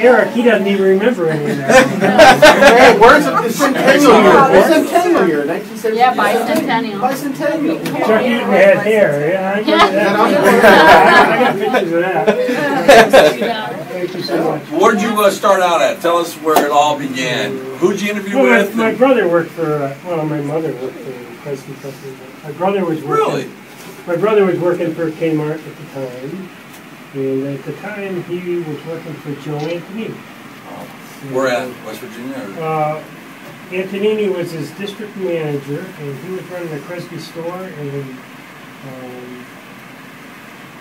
Eric, he doesn't even remember any of that. Hey, where's the centennial year? The centennial year, 1970. Yeah, bicentennial. Bicentennial. Chuck Eaton had hair. Yeah, I remember that. I got pictures of that. Thank you so much. Where did you start out at? Tell us where it all began. Who'd you interview with? My brother worked for, well, my mother worked for Chrysler Company. My brother was working. Really? My brother was working for Kmart at the time. And at the time, he was working for Joe Antonini. Where at? West Virginia? Antonini was his district manager, and he was running a Cresby store in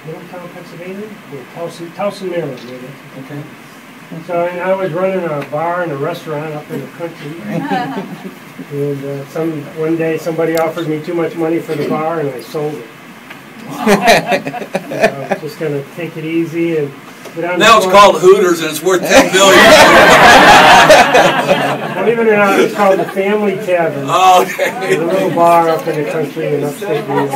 Middletown, Pennsylvania, or Towson, Maryland. Maybe. Okay. So and I was running a bar and a restaurant up in the country. And one day somebody offered me too much money for the bar, and I sold it. Just gonna take it easy and get on. Now it's called Hooters and it's worth $10 billion. Believe it or not, it's called the Family Tavern. Oh, okay. It's a little bar up in the country in upstate New York.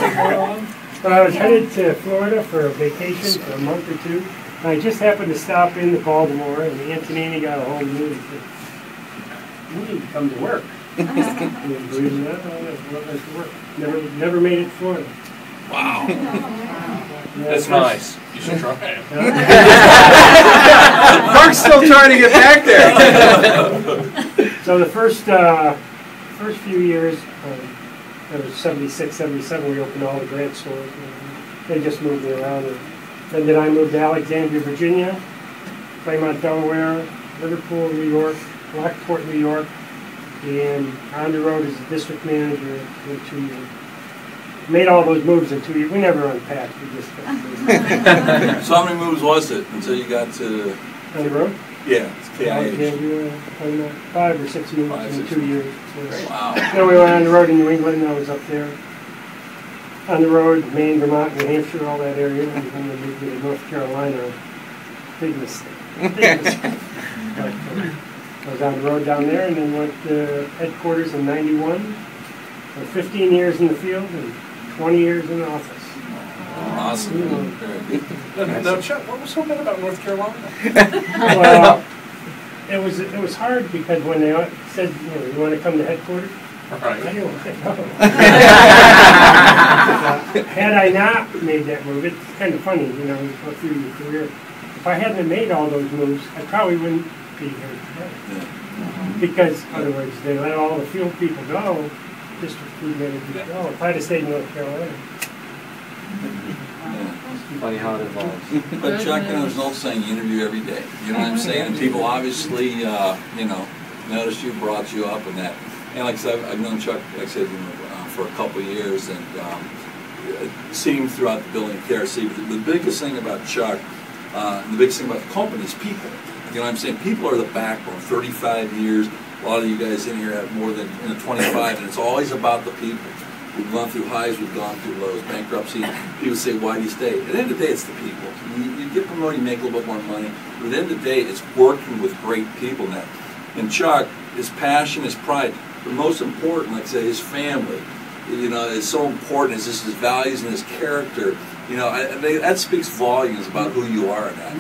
But I was headed to Florida for a vacation for a month or two. And I just happened to stop into Baltimore, and Antonini got a hold of me and said, "You need to come to work." And believe it or not, I went to work. Never made it to Florida. Wow. That's nice. You should try it. Mark's still trying to get back there. So the first few years, that was 76, 77, we opened all the Grant stores. They just moved me around. And then I moved to Alexandria, Virginia, Claremont, Delaware, Liverpool, New York, Lockport, New York, and on the road as a district manager for 2 years. Made all those moves in 2 years. We never unpacked. We just So how many moves was it until you got to... on the road? Yeah, it's KIH. Alexandria, 5 or 6 moves in 2 years. Wow. Then we went on the road in New England, I was up there. On the road, Maine, Vermont, New Hampshire, all that area. And then we moved to North Carolina. Big mistake. Big mistake. But, I was on the road down there and then went to headquarters in 91. So 15 years in the field and 20 years in the office. Awesome. Very good. Now, Chuck, what was so bad about North Carolina? Well, it was hard because when they said, you want to come to headquarters, Right. I didn't want to go. Had I not made that move, it's kind of funny, you go through your career. If I hadn't made all those moves, I probably wouldn't be here today. Because, in other words, they let all the field people go, district food managers go. If I'd have stayed in North Carolina. Funny how it evolves. But Chuck, there's an old saying, you interview every day. You know what I'm saying? And people obviously, noticed you, brought you up and that. And like I said, I've known Chuck, like I said, for a couple of years and seen him throughout the building of KRC. But the biggest thing about Chuck, the biggest thing about the company is people. You know what I'm saying? People are the backbone. 35 years. A lot of you guys in here have more than 25, and it's always about the people. We've gone through highs, we've gone through lows, bankruptcy. People say, why do you stay? At the end of the day, it's the people. You get promoted, you make a little bit more money. But at the end of the day, it's working with great people now. And Chuck, his passion, his pride, but most important, like I say, his family, is so important. It's just his values and his character. That speaks volumes about who you are. And that,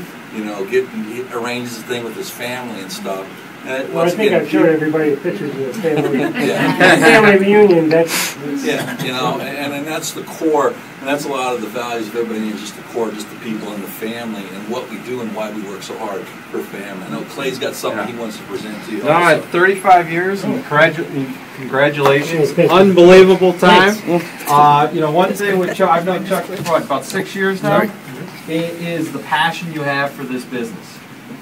he arranges the thing with his family and stuff. And well, I think I've showed everybody pictures of the family. Family reunion. That's and that's the core, and that's a lot of the values of everybody. Just the core, just the people and the family, and what we do and why we work so hard for family. I know Clay's got something he wants to present to you. No, at 35 years, and congratulations! Unbelievable time. One thing with Chuck, I've known Chuck for about 6 years now. It is the passion you have for this business.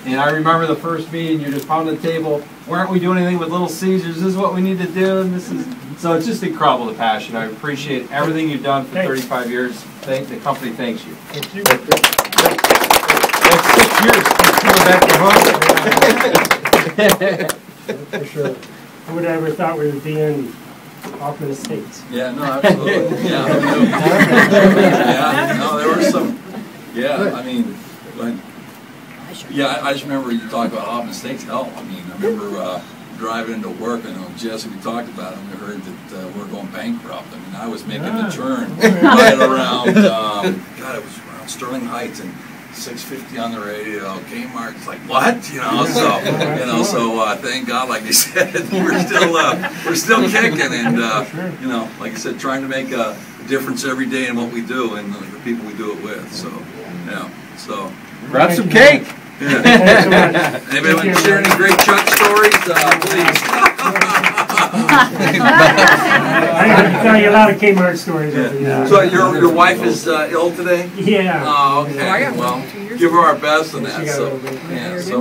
And I remember the first meeting, you're just pounding the table. Why aren't we doing anything with Little Caesars? This is what we need to do. And so it's just incredible, the passion. I appreciate everything you've done for 35 years. The company thanks you. Thank you. That's 6 years. Back for sure. Who would have ever thought we would be in Hoffman Estates? Yeah, no, absolutely. Yeah, there were some. Yeah, I mean, I just remember you talked about Hoffman Estates. Hell, I remember driving into work. I know Jesse, we talked about it, and we heard that we're going bankrupt. I was making the turn right around, it was around Sterling Heights, and 650 on the radio, Kmart's like, what? So thank God, like you said, we're still kicking, and like I said, trying to make a difference every day in what we do and the people we do it with. So, Grab some cake. Yeah. Anybody want to share any great Chuck stories? Please. I can tell you a lot of Kmart stories. So your wife is ill today? Yeah. Oh, okay. Well, give her our best on that. So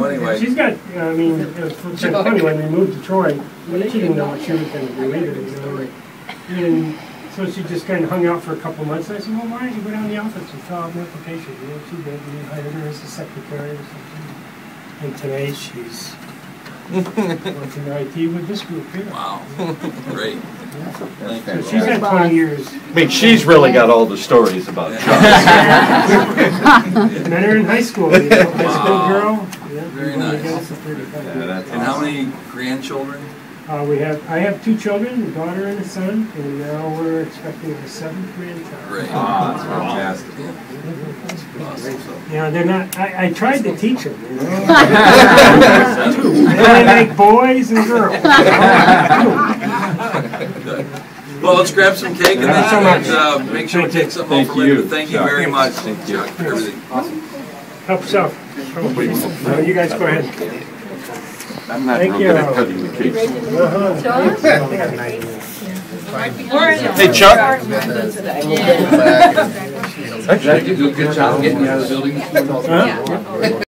anyway. She's got, it's funny, when we moved to Troy, she didn't know what she was going to do either, And so she just kind of hung out for a couple of months. And I said, well, why don't you go down to the office and fill out an application? She did. We hired her as a secretary or something. And today she's working IT with this group here. Wow. Great. So she's had 20 years. I mean, she's really got all the stories about Chuck. Met her in high school. High school girl. Yeah, very nice. And how many grandchildren? I have 2 children, a daughter and a son, and now we're expecting a 7th grandchild. Great. That's fantastic. Yeah, they're not. I tried to teach them. They only make boys and girls. Well, let's grab some cake and Thanks so much. Make sure we take something off for later. Thank you very much. Thank you. Everything. Help yourself. No, you guys go ahead. I'm not Thank real you. good at cutting the cake. Hey, Chuck. Did I do a good job getting you out of the building? Huh?